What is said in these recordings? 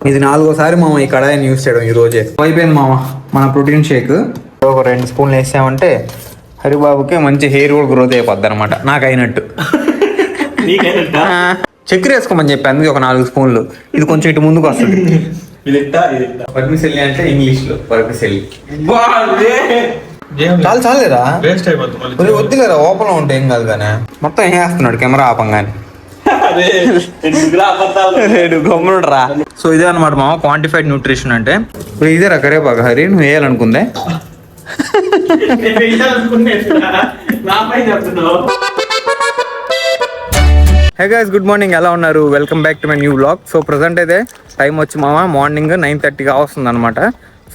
ఇది 4వ సారి మామ ఈ కడాయిని యూస్ చేయడం ఈ రోజే. అయిపోయింది మామ మన ప్రోటీన్ షేక్. ఒక 2 స్పూన్లు వేసామంటే హరిబాబుకి మంచి హెయిర్ కూడా గ్రోత్ అయిపోద్ది అనమాట, నాకు అయినట్టు. చక్కెర వేసుకోమని చెప్పి అందుకే ఒక 4 స్పూన్లు. ఇది కొంచెం ఇటు ముందుకు వస్తుంది. పర్మిసెల్లి అంటే ఇంగ్లీష్ లో పర్మిసెల్లి. చాలు చాలేరా, వద్దులేరా, ఓపెన్ లో ఉంటే ఏం కాదు కానీ. మొత్తం ఏం వేస్తున్నాడు కెమెరా ఆపంగానే. గమ్మునురా. సో ఇదే అనమాట మామ క్వాంటిఫైడ్ న్యూట్రిషన్ అంటే. ఇప్పుడు ఇదే రా కరేపాకు హరి, నువ్వు వేయాలనుకుందే. హే గైస్, గుడ్ మార్నింగ్, ఎలా ఉన్నారు? Welcome back to my new vlog. So present అయితే టైం వచ్చి మామ మార్నింగ్ 9:30 వస్తుంది అనమాట.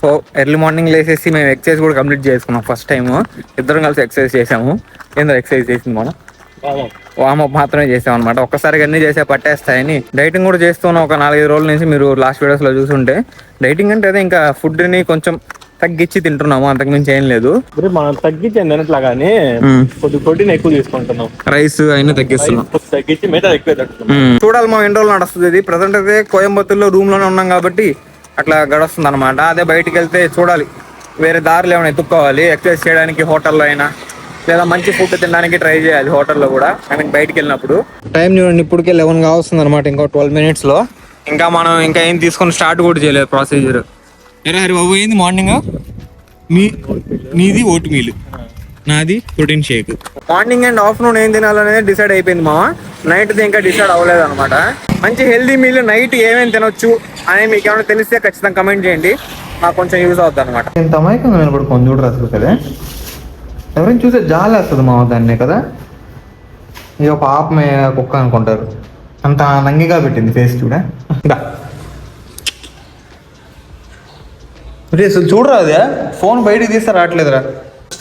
సో ఎర్లీ మార్నింగ్ లేసేసి మేము ఎక్సర్సైజ్ కూడా కంప్లీట్ చేసుకున్నాం. ఫస్ట్ టైం ఇద్దరం కలిసి ఎక్సర్సైజ్ చేసాము. ఏందో ఎక్సర్సైజ్ చేసింది మనం వామప్ మాత్రమే చేసాం అనమాట. ఒక్కసారిగా అన్ని చేసే పట్టేస్తాయని డైటింగ్ కూడా చేస్తున్నాం ఒక 4-5 రోజుల నుంచి. మీరు లాస్ట్ వీడియోస్ లో చూసుంటే డైటింగ్ అంటే అదే, ఇంకా ఫుడ్ ని కొంచెం తగ్గించి తింటున్నాము, అంతకుమించి ఏం లేదు. మనం తగ్గించాం తినట్లా కానీ కొద్ది ప్రోటీన్ ఎక్కువ తీసుకుంటున్నాం, రైస్ అయినా తగ్గిస్తున్నాం, తగ్గించి మిగతా ఎక్కువ. చూడాలి మా ఎన్ని రోజులు నడుస్తుంది ఇది. ప్రజెంట్ అయితే కోయంబత్తూర్లో రూమ్ లోనే ఉన్నాం కాబట్టి అట్లా గడుస్తుంది అనమాట. అదే బయటికి వెళ్తే చూడాలి, వేరే దారులు ఏమైనా ఎత్తుక్కోవాలి. ఎక్సర్సైజ్ చేయడానికి హోటల్లో అయినా, లేదా మంచి ఫుడ్ తినడానికి ట్రై చేయాలి హోటల్లో కూడా. ఐ మీన్ బయటికి వెళ్ళినప్పుడు. టైం చూడండి, ఇప్పటికే 11 కావస్తుంది అనమాట. ఇంకో 12 minutes లో ఇంకా మనం ఇంకా ఏం తీసుకొని స్టార్ట్ కూడా చేయలేదు ప్రొసీజర్. ఎరా హరి బాబు, ఏంది మార్నింగ్ నీది ఓట్ మీల్, నాది protein shake. Morning and afternoon ఏం తినాలనేది డిసైడ్ అయిపోయింది మా. నైట్ ఇంకా డిసైడ్ అవ్వలేదు అనమాట. మంచి హెల్దీ మీల్ నైట్ ఏమేమి తినొచ్చు అని మీకు ఏమైనా తెలిస్తే ఖచ్చితంగా కమెంట్ చేయండి, నాకు కొంచెం యూజ్ అవుతుంది అనమాట. ఎంత అమాయకంగా నిలబడుకోండి చూడరు అసలు కదా, ఎవరైనా చూసే జాలి వస్తుంది మా దాన్నే కదా. ఇది ఒక పాపమే కుక్క అనుకుంటారు, అంత నంగిగా పెట్టింది ఫేస్ చూడ. అసలు చూడరా, అదే ఫోన్ బయటికి తీస్తే రావట్లేదురా.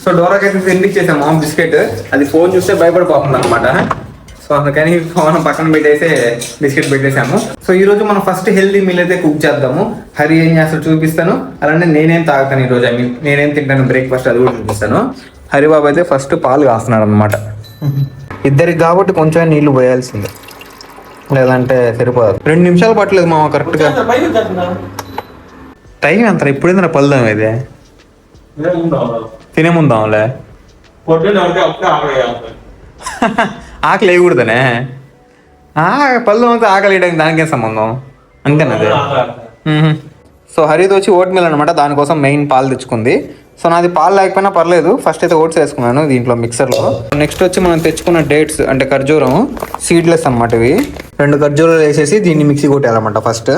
సో డోరాకైతే తినిపించేసాం మామ బిస్కెట్. అది ఫోన్ చూస్తే భయపడిపోతుంది అనమాట. సో అందుకని ఫోన్ పక్కన పెట్టేసి బిస్కెట్ పెట్టేసాము. సో ఈ రోజు మనం ఫస్ట్ హెల్దీ మీల్ అయితే కుక్ చేద్దాము. హరి ఏం చేస్తాడు చూపిస్తాను, అలానే నేనేం తాగుతాను ఈరోజు. ఐ మీన్ నేనేం తింటాను బ్రేక్ఫాస్ట్, అది కూడా చూపిస్తాను. హరిబాబు అయితే ఫస్ట్ పాలు కాస్తున్నాడు అనమాట. ఇద్దరికి కాబట్టి కొంచెం నీళ్లు పోయాల్సిందే, లేదంటే సరిపోదు. 2 నిమిషాలు పట్టలేదు మామ కరెక్ట్గా. టైం ఎంత ఇప్పుడేందా పలుదాం ఇది తినే ముందాంలే. ఆకలి వేయకూడదనే, పళ్ళు అంతా ఆకలి వేయడానికి దానికేం సంబంధం, అంతేనది. సో హరిది వచ్చి ఓట్ మీల్ అనమాట, దానికోసం మెయిన్ పాలు తెచ్చుకుంది. సో నాది పాలు లేకపోయినా పర్లేదు, ఫస్ట్ అయితే ఓట్స్ వేసుకున్నాను దీంట్లో మిక్సర్లో. నెక్స్ట్ వచ్చి మనం తెచ్చుకున్న డేట్స్ అంటే ఖర్జూరం, సీడ్లెస్ అనమాట ఇవి. 2 ఖర్జూరాలు వేసేసి దీన్ని మిక్సీ కొట్టాలన్నమాట ఫస్ట్.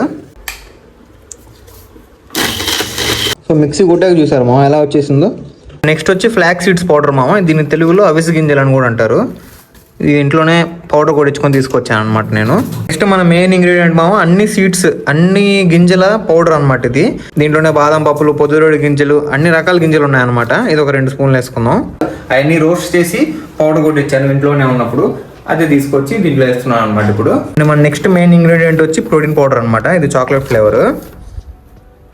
సో మిక్సీ కొట్టాక చూసారు మామ ఎలా వచ్చేసిందో. నెక్స్ట్ వచ్చి ఫ్లాక్ సీడ్స్ పౌడర్ మామ, దీన్ని తెలుగులో అవిసె గింజలు అని కూడా అంటారు. ఇది ఇంట్లోనే పౌడర్ కొట్టించుకొని తీసుకొచ్చాను అనమాట నేను. నెక్స్ట్ మన మెయిన్ ఇంగ్రీడియంట్ మామ అన్ని సీడ్స్, అన్ని గింజల పౌడర్ అనమాట ఇది. దీంట్లోనే బాదం పప్పులు, పొద్దురోడి గింజలు, అన్ని రకాల గింజలు ఉన్నాయన్నమాట. ఇది ఒక 2 స్పూన్లు వేసుకుందాం. అవన్నీ రోస్ట్ చేసి పౌడర్ కొట్టించాను ఇంట్లోనే ఉన్నప్పుడు, అదే తీసుకొచ్చి దీంట్లో వేస్తున్నాను అనమాట. ఇప్పుడు మన నెక్స్ట్ మెయిన్ ఇంగ్రీడియంట్ వచ్చి ప్రోటీన్ పౌడర్ అనమాట. ఇది చాక్లెట్ ఫ్లేవర్.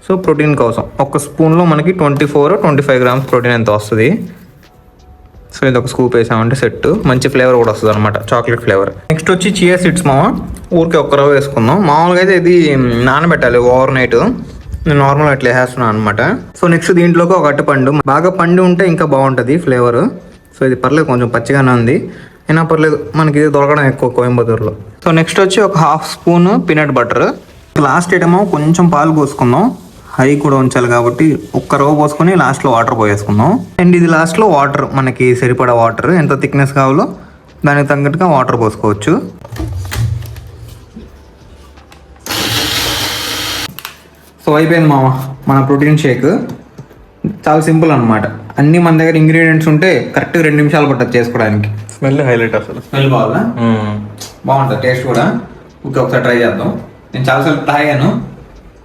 సో ప్రోటీన్ కోసం 1 స్పూన్లో మనకి 24-25 grams ప్రోటీన్ ఎంత వస్తుంది. సో ఇది ఒక స్కూప్ వేసామంటే సెట్, మంచి ఫ్లేవర్ కూడా వస్తుంది అనమాట, చాక్లెట్ ఫ్లేవర్. నెక్స్ట్ వచ్చి చియా సీడ్స్ మామ, ఊరికే 1 రవ్వ వేసుకుందాం. మామూలుగా అయితే ఇది నానబెట్టాలి ఓవర్ నైట్, నేను నార్మల్గా అట్లా వేస్తున్నాను అనమాట. సో నెక్స్ట్ దీంట్లోకి ఒక అరటిపండు, బాగా పండి ఉంటే ఇంకా బాగుంటుంది ఫ్లేవర్. సో ఇది పర్లేదు, కొంచెం పచ్చిగానే ఉంది, అయినా పర్లేదు, మనకి ఇది దొరకడం ఎక్కువ కోయంబత్తూరులో. సో నెక్స్ట్ వచ్చి ఒక 1/2 spoon peanut butter. Last item కొంచెం పాలు పోసుకుందాం, హై కూడా ఉంచాలి కాబట్టి 1 రవ్వ పోసుకొని లాస్ట్లో వాటర్ పోసేసుకుందాం. అండ్ ఇది లాస్ట్లో వాటర్, మనకి సరిపడా వాటర్, ఎంత థిక్నెస్ కావాలో దానికి తగ్గట్టుగా వాటర్ పోసుకోవచ్చు. సో అయిపోయింది మామ మన ప్రోటీన్ షేక్. చాలా సింపుల్ అనమాట, అన్ని మన దగ్గర ఇంగ్రీడియంట్స్ ఉంటే కరెక్ట్గా 2 నిమిషాలు పట్టదు చేసుకోవడానికి. స్మెల్ హైలైట్, అసలు స్మెల్ బాగుందా? బాగుంటుంది టేస్ట్ కూడా. ఒకసారి ట్రై చేద్దాం. నేను చాలాసార్లు తాగాను,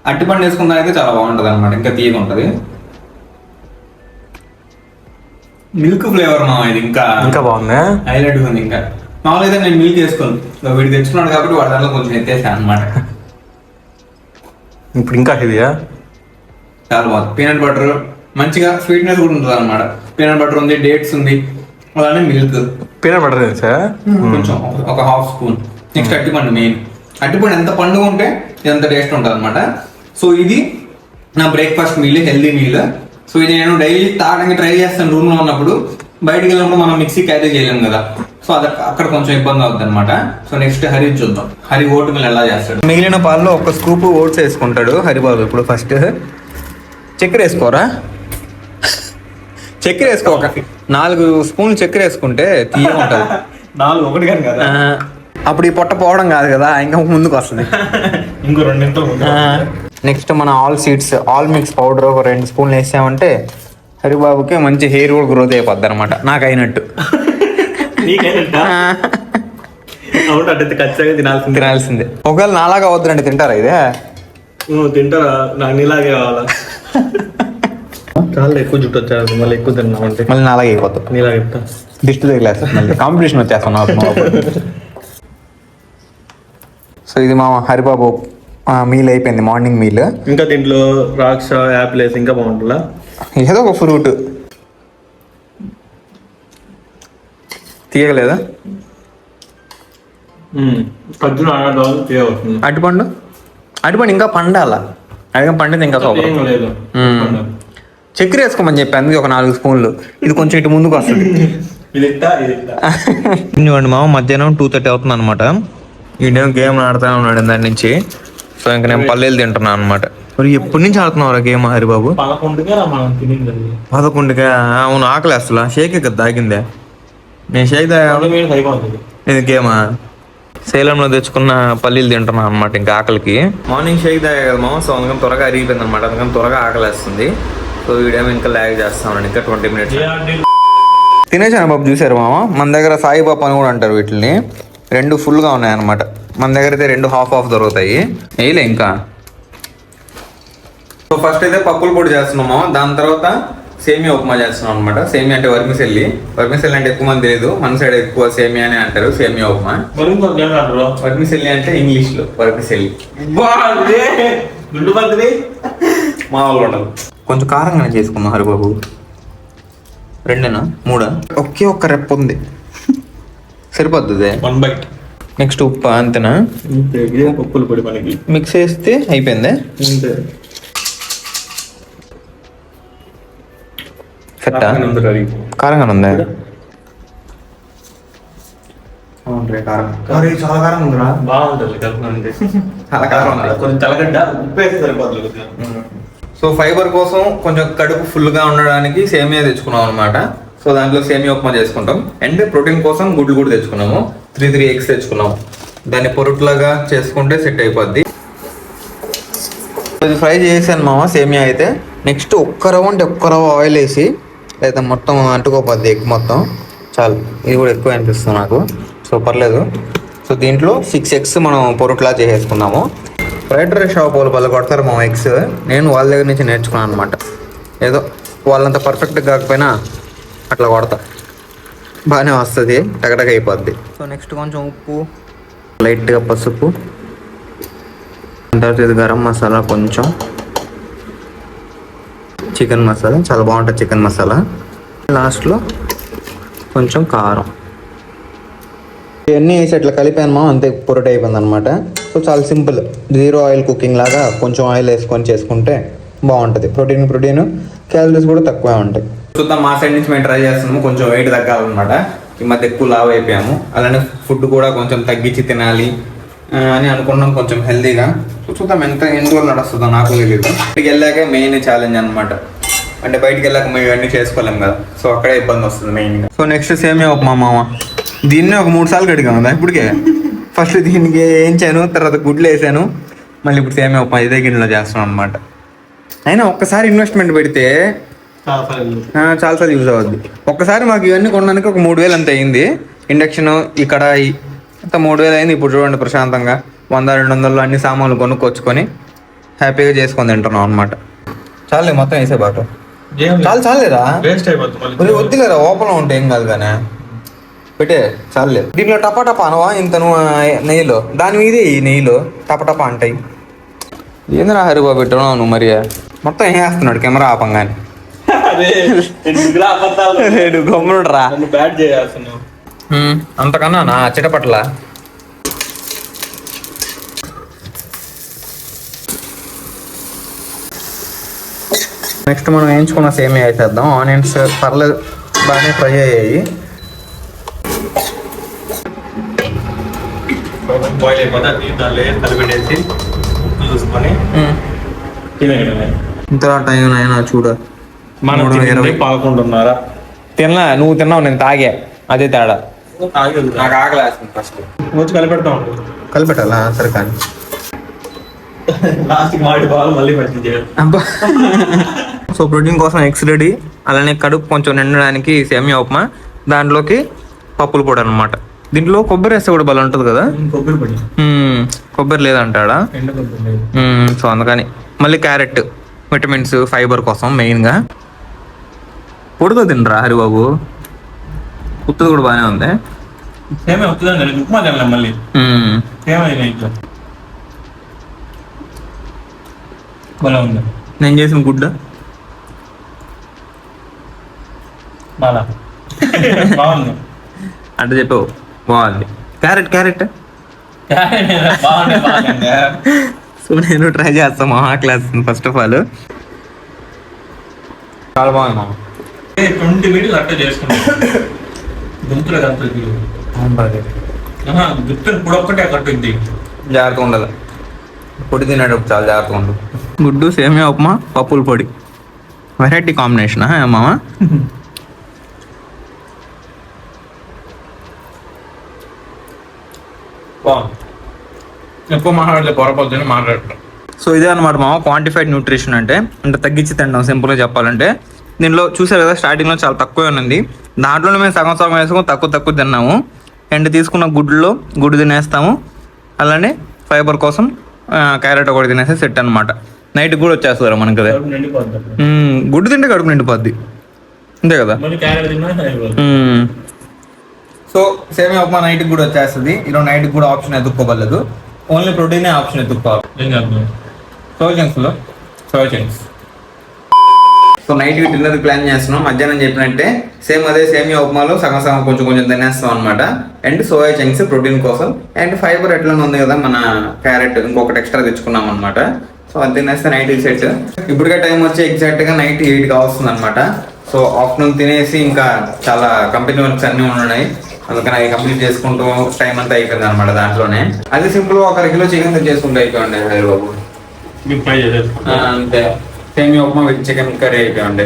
అట్టిపండు వేసుకుందా అయితే చాలా బాగుంటుంది అనమాట, ఇంకా తీయగా ఉంటుంది. మిల్క్ ఫ్లేవర్ మా ఇది ఇంకా బాగుంది, హైలైట్ ఉంది. ఇంకా మామూలుగా అయితే నేను మిల్క్ వేసుకోను, వీడు తెచ్చుకున్నాడు కాబట్టి వాడి దాంట్లో కొంచెం ఎత్తేసాను అనమాట. ఇప్పుడు ఇంకా ఇదియా చాలా బాగుంది. పీనట్ బటర్ మంచిగా స్వీట్నెస్ కూడా ఉంటుంది అనమాట. పీనట్ బటర్ ఉంది, డేట్స్ ఉంది, అలానే మిల్క్. పీనట్ బటర్ కొంచెం ఒక 1/2 స్పూన్. నెక్స్ట్ అట్టిపండు మెయిన్, అరటిపండు ఎంత పండుగ ఉంటే ఎంత టేస్ట్ ఉంటుంది అనమాట. సో ఇది నా breakfast meal, healthy meal. So ఇది నేను డైలీ తాగడానికి ట్రై చేస్తాను రూమ్లో ఉన్నప్పుడు. బయటికి వెళ్ళినప్పుడు మనం మిక్సీ క్యారీ చేయలేము కదా, సో అది అక్కడ కొంచెం ఇబ్బంది అవుతుంది అనమాట. సో నెక్స్ట్ హరి చూద్దాం, హరి ఓటు మిల్ ఎలా చేస్తాడు. మిగిలిన పాల్లో ఒక స్కూప్ ఓట్స్ వేసుకుంటాడు హరిబాబు. ఇప్పుడు ఫస్ట్ చక్కెర వేసుకోరా, చక్కెర వేసుకో. ఒక 4 స్పూన్లు చక్కెర వేసుకుంటే తీయగా ఉంటుంది. 4 ఒకటి కానీ కదా, అప్పుడు ఈ పొట్ట పోవడం కాదు కదా, ఇంకా ముందుకు వస్తుంది. ఇంకో 2 నిమిషాలు. నెక్స్ట్ మన all seeds, all mix powder ఒక 2 స్పూన్లు వేసామంటే హరిబాబుకి మంచి హెయిర్ కూడా గ్రోత్ అయిపోద్ది అనమాట, నాకు అయినట్టు. తినాల్సిందే. ఒకవేళ నాలాగా వద్దురండి, తింటారా ఇదే? తింటారా? నాకు నీలాగే కావాలా? చాలా ఎక్కువ జుట్టు వచ్చారు, మళ్ళీ ఎక్కువ తిన్నామంటే మళ్ళీ నాలాగే అయిపోతాం. నీలాగా చెప్తా, దిష్టి తగిలేస్తా, మళ్ళీ కాంపిటీషన్ వచ్చేస్తాం. సో ఇది మా హరిబాబు మీల్ అయిపోయింది, మార్నింగ్ మీల్. ఇంకా దీంట్లో ద్రాక్ష, యాపిల్ వేసి ఇంకా బాగుంటుందా? ఏదో ఒక ఫ్రూట్ తీయగలేదా? ఖర్జూరం అరటిపండు, అరటిపండు ఇంకా పండాల, అడిగా పండితే ఇంకా సూపర్. చక్కెర వేసుకోమని చెప్పి అందుకే ఒక 4 స్పూన్లు. ఇది కొంచెం ఇటు ముందుకు వస్తుంది. చూడండి మామ, మధ్యాహ్నం 2:30 అవుతుంది అనమాట. ఈడేమో గేమ్ ఆడుతూ ఉన్నాడు దాని నుంచి. సో ఇంకా నేను పల్లీలు తింటున్నాను అనమాట. మరి ఎప్పటి నుంచి ఆడుతున్నావు గేమ్ హరిబాబు? 11గా? అవును, ఆకలి అసలు. షేక్ కదా తాగిందే. నేను షేక్ ఇది గేమా? సేలంలో తెచ్చుకున్న పల్లీలు తింటున్నాను అనమాట ఇంకా ఆకలికి. మార్నింగ్ షేక్ తాగా కదా మామ, సో అందుకని త్వరగా అరిగిపోయింది అనమాట, అందుకని త్వరగా ఆకలి వేస్తుంది. సో వీడేమో ఇంకా ల్యాగ్ చేస్తాను, ఇంకా 20 మినిట్స్. తినేసాను బాబు. చూసారు మామ, మన దగ్గర సాయిబాబు అని కూడా అంటారు వీటిని. 2 ఫుల్గా ఉన్నాయన్నమాట. మన దగ్గర అయితే 2 హాఫ్ దొరుకుతాయి. వేయలే ఇంకా. సో ఫస్ట్ అయితే పప్పుల పొడి చేస్తున్నాము, దాని తర్వాత సేమియా ఉప్మా చేస్తున్నాం అనమాట. సేమియా అంటే వర్మిసెల్లి అంటే ఎక్కువ మంది తెలియదు, మన సైడ్ ఎక్కువ సేమియా అని అంటారు. సేమియా ఉప్మా. వర్మిసెల్లి అంటే ఇంగ్లీష్ లో వర్మిసెల్లి. మా వాళ్ళు ఉండదు. కొంచెం కారంగానే చేసుకున్నాం హరిబాబు. 2నా 3? ఒక్క రెప్ప ఉంది, సరిపోద్ది. 1 బైట్. నెక్స్ట్ ఉప్పు అంతేనా? పప్పుల పొడి మనకి మిక్స్ చేస్తే అయిపోయింది. కారంగా ఉందా? చాలా కారం ఉందిరా. బాగుంటుంది కలుపుకుంటే. చాలా కారం ఉంది. కొంచెం తెల్లగడ్డ ఉప్పు వేస్తే సరిపోతుంది. సో ఫైబర్ కోసం కొంచెం కడుపు ఫుల్గా ఉండడానికి సేమియా తెచ్చుకున్నాం అనమాట. సో దాంట్లో సేమియా ఉప్మా చేసుకుంటాం. అండ్ ప్రోటీన్ కోసం గుడ్లు కూడా తెచ్చుకున్నాము. 3 ఎగ్స్ తెచ్చుకున్నాము. దాన్ని పొరుట్లాగా చేసుకుంటే సెట్ అయిపోద్ది. ఇది ఫ్రై చేసాను మామ సేమియా అయితే. నెక్స్ట్ ఒక్క రవ్వ ఆయిల్ వేసి, లేదా మొత్తం అంటుకోపోద్ది ఎగ్ మొత్తం. చాలు, ఇది కూడా ఎక్కువ అనిపిస్తుంది నాకు. సో పర్లేదు. సో దీంట్లో 6 ఎగ్స్ మనం పొరుట్లా చేసేసుకున్నాము. ఫ్రైడ్ రైస్ షాప్ వాళ్ళు కొడతారు మా ఎగ్స్. నేను వాళ్ళ దగ్గర నుంచి నేర్చుకున్నాను అనమాట. ఏదో వాళ్ళంత పర్ఫెక్ట్గా కాకపోయినా అట్లా కొడతా, బాగానే వస్తుంది, టగటగ అయిపోద్ది. సో నెక్స్ట్ కొంచెం ఉప్పు, లైట్గా పసుపు, తర్వాత ఇది గరం మసాలా, కొంచెం చికెన్ మసాలా, చాలా బాగుంటుంది చికెన్ మసాలా. లాస్ట్లో కొంచెం కారం. ఇవన్నీ వేసి అట్లా కలిపాను, అంతే పొరట అయిపోయింది అనమాట. సో చాలా సింపుల్, 0 ఆయిల్ కుకింగ్ లాగా కొంచెం ఆయిల్ వేసుకొని చేసుకుంటే బాగుంటుంది. ప్రోటీన్ క్యాలరీస్ కూడా తక్కువే ఉంటాయి. చూద్దాం, మా సైడ్ నుంచి మేము ట్రై చేస్తున్నాము. కొంచెం వెయిట్ తగ్గాలన్నమాట. ఈ మధ్య ఎక్కువ లావ్ అయిపోయాము. అలానే ఫుడ్ కూడా కొంచెం తగ్గించి తినాలి అని అనుకున్నాం, కొంచెం హెల్తీగా. చూద్దాం ఎన్ని రోజులు నడుస్తుందో నాకు తెలియదు. బయటికి వెళ్ళాక మెయిన్ ఛాలెంజ్ అనమాట. అంటే బయటికి వెళ్ళాక మేము ఇవన్నీ చేసుకోలేము కదా, సో అక్కడే ఇబ్బంది వస్తుంది మెయిన్గా. సో నెక్స్ట్ సేమియా ఉప్మా మామ. దీన్నే ఒక 3 సార్లు కడిగాము ఇప్పటికే. ఫస్ట్ దీనికి వేయించాను, తర్వాత గుడ్లు వేసాను, మళ్ళీ ఇప్పుడు సేమియా ఉప్మా ఇదే గిన్నెలో చేస్తున్నాం అనమాట. అయినా ఒక్కసారి ఇన్వెస్ట్మెంట్ పెడితే చాలాసార్లు యూజ్ అవుద్ది. ఒక్కసారి మాకు ఇవన్నీ కొనడానికి ఒక 3000 అంత అయింది. ఇండక్షన్, ఈ కడాయి అంత 3000 అయింది. ఇప్పుడు చూడండి ప్రశాంతంగా 100-200 అన్ని సామాన్లు కొనుక్కొచ్చుకొని హ్యాపీగా చేసుకొని తింటున్నాం అనమాట. చాలే మొత్తం వేసే బాట చాలేరా, వద్దులేరా, ఓపెన్లో ఉంటే ఏం కాదు కానీ పెట్టే చాలే. దీంట్లో టపా అనవా ఇంత నెయ్యిలో, దాని మీదే ఈ నెయ్యిలో టపా అంటాయి. ఏందిరా హరిబాబు పెట్టడం నువ్వు మరి మొత్తం ఏం వేస్తున్నాడు కెమెరా ఆపంగానే. గమ్మునురా అంతకన్నా నా చిటపట్ల. నెక్స్ట్ మనం వేయించుకున్న సేమియా వేసేద్దాం. ఆనియన్స్ పర్లేదు బాగానే ఫ్రై అయ్యాయి. బాయిల్ అయిపోతే దాంట్లో కలిపెట్టేసి ఉప్పు చూసుకొని తినేయడమే. ఇంత టైం అయినా చూడ మనం 11:30. తిన్నా, నువ్వు తిన్నావు, నేను తాగా, అదే తేడా. నాకు ఆకలి వేస్తుంది ఫస్ట్. వచ్చి కలిపెడతా ఉంటాం. కలిపెట్టాలా? సరే కానీ లాస్ట్కి మాడి బాగా మళ్ళీ పట్టింది. అబ్బా. సో ప్రోటీన్ కోసం ఎగ్స్ రెడీ, అలానే కడుపు కొంచెం నిండడానికి సేమియా ఉప్మా, దాంట్లోకి పప్పుల పొడి అనమాట. దీంట్లో కొబ్బరి వేస్తే కూడా బలం ఉంటుంది కదా. కొబ్బరి పొడి కొబ్బరి లేదంటాడా? ఎండ కొబ్బరి. సో అందుకని మళ్ళీ క్యారెట్ విటమిన్స్ ఫైబర్ కోసం మెయిన్గా. పొడితో తినరా హరిబాబు? ఉత్తది కూడా బాగానే ఉంది. సేమే వస్తుందండి, ఉప్మా తినలేం మళ్ళీ. సేమైనా ఇట్లా బలం ఉంది. నేను చేసిన గుడ్డ బాగా బాగుంది అంటే చెప్పావు, బాగుంది. క్యారెట్ బాగుంది. సో నేను ట్రై చేస్తాను. మా క్లాస్ ఫస్ట్ ఆఫ్ ఆల్ చాలా బాగుంది మా. 20 మినిట్లు అట్ట చేసుకుంటాం. గుంతులు కలుపుతుంది. గుర్తులు ఇప్పుడు ఒక్కటే కట్టుద్ది. జాగ్రత్తగా ఉండాలి, పొడి తినేటప్పుడు చాలా జాగ్రత్తగా ఉండు. గుడ్డు సేమియా ఉప్మా పప్పుల పొడి వెరైటీ కాంబినేషన్ మామ. బాగుంది. ఎక్కువ మాట్లాడితే పొరపడుతుంది మాట్లాడటం. సో ఇదే అనమాట మామ క్వాంటిఫైడ్ న్యూట్రిషన్ అంటే తగ్గించి తినడం. సింపుల్గా చెప్పాలంటే దీనిలో చూసారు కదా, స్టార్టింగ్లో చాలా తక్కువే ఉంది. దాంట్లోనే మేము సగం వేసుకొని తక్కువ తిన్నాము. అండ్ తీసుకున్న గుడ్డు తినేస్తాము. అలానే ఫైబర్ కోసం క్యారెట్ ఒకటి తినేస్తే సెట్ అనమాట. నైట్కి కూడా వచ్చేస్తారు మనకి కదా. గుడ్డు తింటే కడుపు నిండిపోద్ది, అంతే కదా. సో సేమియా ఉప్మా నైట్కి కూడా వచ్చేస్తుంది. ఈరోజు నైట్కి కూడా ఆప్షన్ ఎత్తుక్కోవలేదు, ఓన్లీ ప్రోటీనే ఆప్షన్ ఎత్తుక్కోవాలి. Soya chunks. సో నైట్కి డిన్నర్ ప్లాన్ చేస్తున్నాం. మధ్యాహ్నం చెప్పినట్టే సేమ్ అదే సేమియా ఉప్మాలో సగం కొంచెం తినేస్తాం అనమాట. అండ్ సోయా చంక్స్ ప్రోటీన్ కోసం, అండ్ ఫైబర్ ఎట్లా ఉంది కదా, మన క్యారెట్ ఇంకొకటి ఎక్స్ట్రా తెచ్చుకున్నాం అనమాట. సో అది తినేస్తే నైట్ సెట్. ఇప్పటికే టైం వచ్చి ఎగ్జాక్ట్గా నైట్ 8 కావస్తుంది అనమాట. సో ఆఫ్టర్నూన్ తినేసి ఇంకా చాలా కంపెనీ వర్క్స్ అన్నీ ఉన్నాయి, అందుకని అవి కంప్లీట్ చేసుకుంటూ టైం అంతా అయిపోయింది అనమాట. దాంట్లోనే అది సింపుల్ గా 1 కిలో చికెన్ తెచ్చేసుకుంటూ అయిపోయింది హరిబాబు. అంతే, సేమియా ఉప్మా విత్ చికెన్ కర్రీ అయిపోయింది.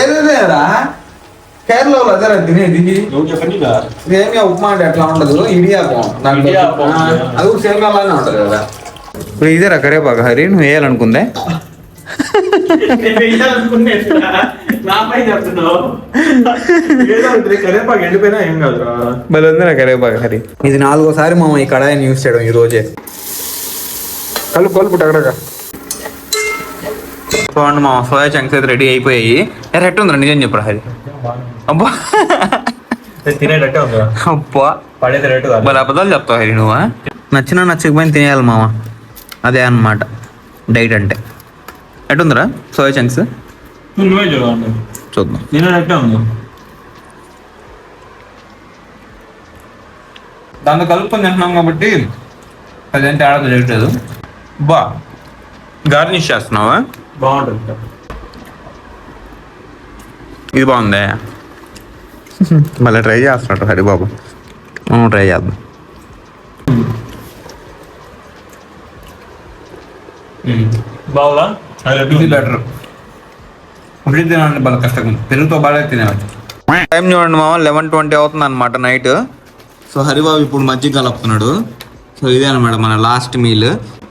ఏదేరా కేరళలో అదే తినేది సేమియా ఉప్మా అంటే ఎట్లా ఉండదు, ఇడియాపం. అది కూడా సేమియా లాగానే ఉంటుంది కదా. ఇప్పుడు ఇదేరా కరేపాకు హరి, నువ్వు వేయాలనుకుందే. కరేపాకు ఎండిపోయినా ఏం కాదురా. భలే ఉంది నా కరేపాకు హరి. ఇది 4వ మామ ఈ కడాయిని యూస్ చేయడం ఈ రోజే. కలుపు టగడగా. చూడండి మా సోయా చంక్స్ అయితే రెడీ అయిపోయాయి. రెట్ ఉందిరా, నిజం చెప్పరా హరి? అబ్బా తినేటట్టే ఉంది. అబ్బా పడేది రేటు కాదు. భలే అబద్ధాలు చెప్తావు హరి నువ్వు. నచ్చకపోయినా తినేయాలి మామ, అదే అన్నమాట డైట్ అంటే. ఎట్టుందిరా సోయా చంక్స్? నువ్వే చూడండి, చూద్దాం. తినేటట్టే ఉంది. దాంతో కలుపుకొని తింటున్నాం కాబట్టి అదేం తేడా తెలియట్లేదు. బా గార్నిష్ చేస్తున్నావా? బాగుంటుంది. ఇది బాగుందే. మళ్ళీ ట్రై చేస్తున్నట్టు హరిబాబు, ట్రై చేద్దాం. బాగుందా? ఇది బెటర్. ఇప్పుడు తినాలంటే బాగా కష్టంగా ఉంది, పెరుగుతో బాగా తినేవచ్చు. టైం చూడండి మామ 11:20 అవుతుంది అనమాట నైట్. సో హరిబాబు ఇప్పుడు మజ్జిగ కలుపుతున్నాడు. సో ఇదే అనమాట మన లాస్ట్ మీల్.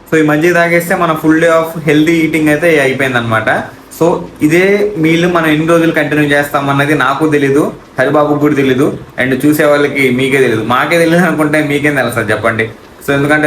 సో ఈ మజ్జిగ తాగేస్తే మన full day of healthy eating అయితే అయిపోయింది అనమాట. సో ఇదే మీల్ మనం ఎన్ని రోజులు కంటిన్యూ చేస్తామన్నది నాకు తెలీదు, హరిబాబుకి కూడా తెలీదు, అండ్ చూసే వాళ్ళకి మీకే తెలియదు. మాకే తెలియదు అనుకుంటే మీకేం తెలుస్తుంది చెప్పండి. సో ఎందుకంటే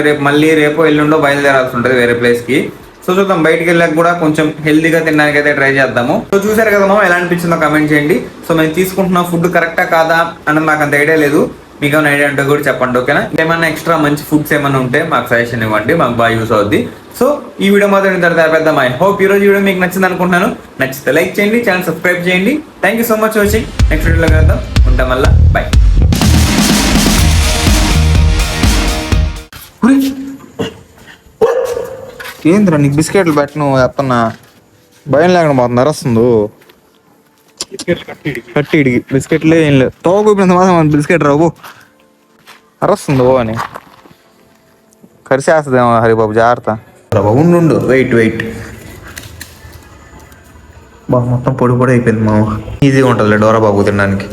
రేపు ఎల్లుండో బయలుదేరాల్సి ఉంటుంది వేరే ప్లేస్కి. సో చూద్దాం, బయటికి వెళ్ళాక కూడా కొంచెం హెల్దీగా తినడానికి అయితే ట్రై చేద్దాము. సో చూసారు కదా మామ, ఎలా అనిపించిందో కమెంట్ చేయండి. సో మేము తీసుకుంటున్న ఫుడ్ కరెక్టా కాదా అన్నది నాకు అంత ఐడియా లేదు, మీకు ఏమైనా ఐడియా ఉంటే కూడా చెప్పండి, ఓకేనా? ఏమైనా ఎక్స్ట్రా మంచి ఫుడ్స్ ఏమైనా ఉంటే మాకు సజెషన్ ఇవ్వండి, మాకు బాగా యూస్ అవుద్ది. సో ఈ వీడియో మాత్రం ఇంత ఆపేద్దాం. ఐ హోప్ ఈ రోజు వీడియో మీకు నచ్చింది అనుకుంటున్నాను. నచ్చితే లైక్ చేయండి, ఛానల్ సబ్స్క్రైబ్ చేయండి. Thank you so much for watching. Next వీడియోలో కలుద్దాం. ఉంటాం వల్ల బై. ఏంద్రా నీకు బిస్కెట్లు పెట్టను ఎత్తన్నా భయం లేకుండా పోతుంది అరస్తుందో కట్టిడికి బిస్కెట్లే ఏం లేదు తోగొప్పినంత మాత్రం బిస్కెట్ రావు అరస్తుందో అని కరిసేస్తుందేమో హరిబాబు జాగ్రత్త బాబు ఉండు వెయిట్ బాబు మొత్తం పొడి పొడి అయిపోయింది మామ ఈజీగా ఉంటుందిలే డోరా బాబు తినడానికి